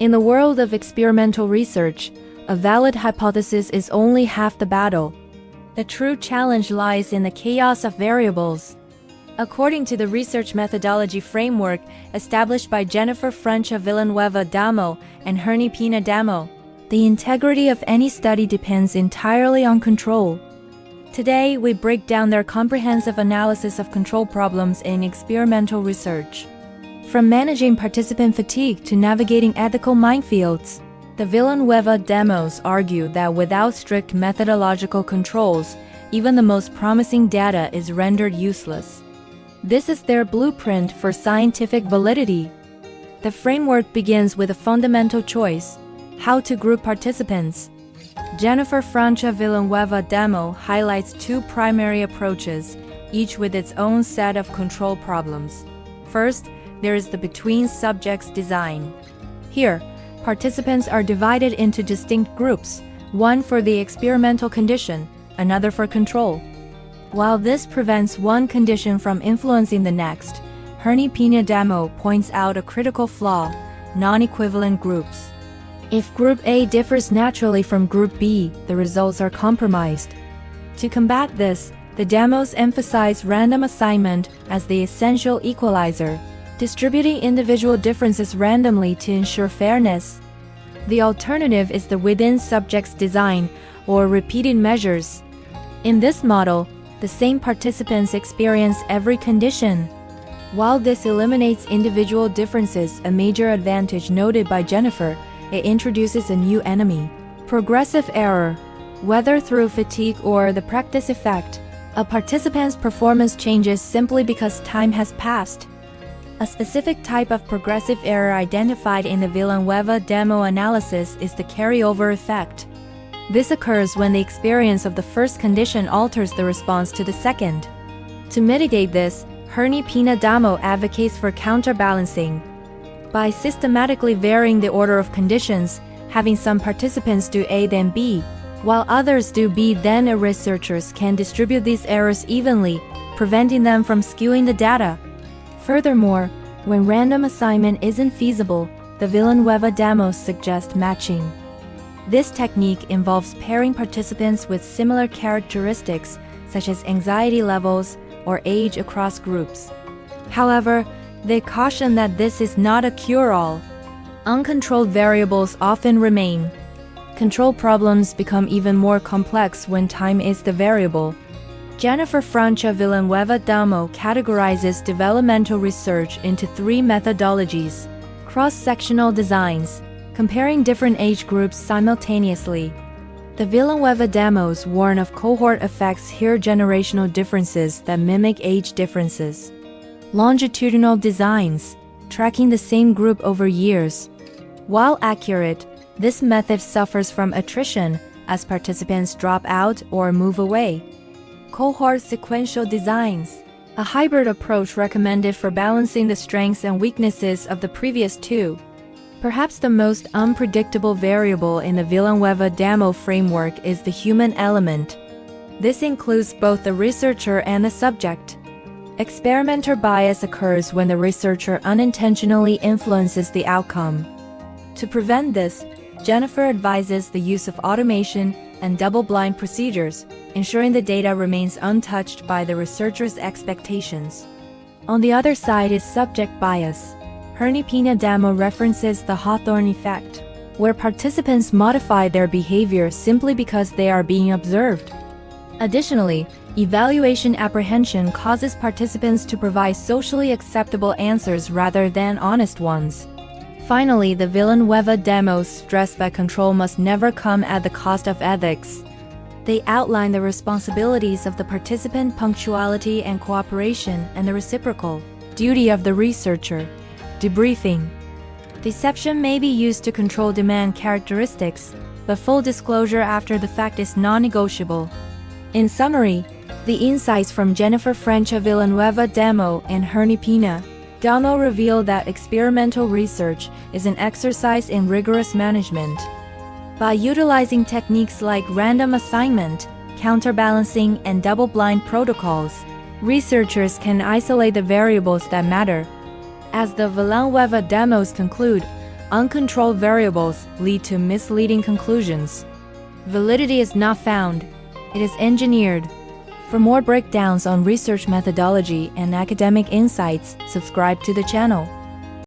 In the world of experimental research, a valid hypothesis is only half the battle. The true challenge lies in the chaos of variables. According to the research methodology framework established by Francia Villanueva Damo and Hernie Peña Damo, the integrity of any study depends entirely on control. Today, we break down their comprehensive analysis of control problems in experimental research. From managing participant fatigue to navigating ethical minefields, the Villanueva Damos argue that without strict methodological controls, even the most promising data is rendered useless. This is their blueprint for scientific validity. The framework begins with a fundamental choice: how to group participants. Francia Villanueva Damo highlights two primary approaches, each with its own set of control problems. First, there is the between subjects design. Here, participants are divided into distinct groups, one for the experimental condition, another for control. While this prevents one condition from influencing the next, Hernie Peña Damo points out a critical flaw: non-equivalent groups. If Group A differs naturally from Group B, the results are compromised. To combat this, the Damos emphasize random assignment as the essential equalizer, distributing individual differences randomly to ensure fairness. The alternative is the within subjects design, or repeated measures. In this model, the same participants experience every condition. While this eliminates individual differences, a major advantage noted by Jennifer, it introduces a new enemy: progressive error. Whether through fatigue or the practice effect, a participant's performance changes simply because time has passed. A specific type of progressive error identified in the Villanueva Damo analysis is the carryover effect. This occurs when the experience of the first condition alters the response to the second. To mitigate this, Hernie Peña Damo advocates for counterbalancing. By systematically varying the order of conditions, having some participants do A then B, while others do B then A, researchers can distribute these errors evenly, preventing them from skewing the data. Furthermore, when random assignment isn't feasible, the Villanueva Damos suggest matching. This technique involves pairing participants with similar characteristics, such as anxiety levels or age, across groups. However, they caution that this is not a cure-all. Uncontrolled variables often remain. Control problems become even more complex when time is the variable. Francia Villanueva Damo categorizes developmental research into three methodologies: cross-sectional designs, comparing different age groups simultaneously. The Villanueva Damos warn of cohort effects here, generational differences that mimic age differences. Longitudinal designs, tracking the same group over years. While accurate, this method suffers from attrition as participants drop out or move away. Cohort sequential designs, a hybrid approach recommended for balancing the strengths and weaknesses of the previous two. Perhaps the most unpredictable variable in the Villanueva Damo framework is the human element. This includes both the researcher and the subject. Experimenter bias occurs when the researcher unintentionally influences the outcome. To prevent this, Jennifer advises the use of automation and double-blind procedures, ensuring the data remains untouched by the researcher's expectations. On the other side is subject bias. Hernie Peña Damo references the Hawthorne effect, where participants modify their behavior simply because they are being observed. Additionally, evaluation apprehension causes participants to provide socially acceptable answers rather than honest ones. Finally, the Villanueva Damos stress that control must never come at the cost of ethics. They outline the responsibilities of the participant, punctuality and cooperation, and the reciprocal duty of the researcher. Debriefing. Deception may be used to control demand characteristics, but full disclosure after the fact is non-negotiable. In summary, the insights from Francia Villanueva Damo and Hernie Peña Damo reveal that experimental research is an exercise in rigorous management. By utilizing techniques like random assignment, counterbalancing, and double-blind protocols, researchers can isolate the variables that matter. As the Villanueva Damos conclude, Uncontrolled variables lead to misleading conclusions. Validity is not found, it is engineered. For more breakdowns on research methodology and academic insights, subscribe to the channel.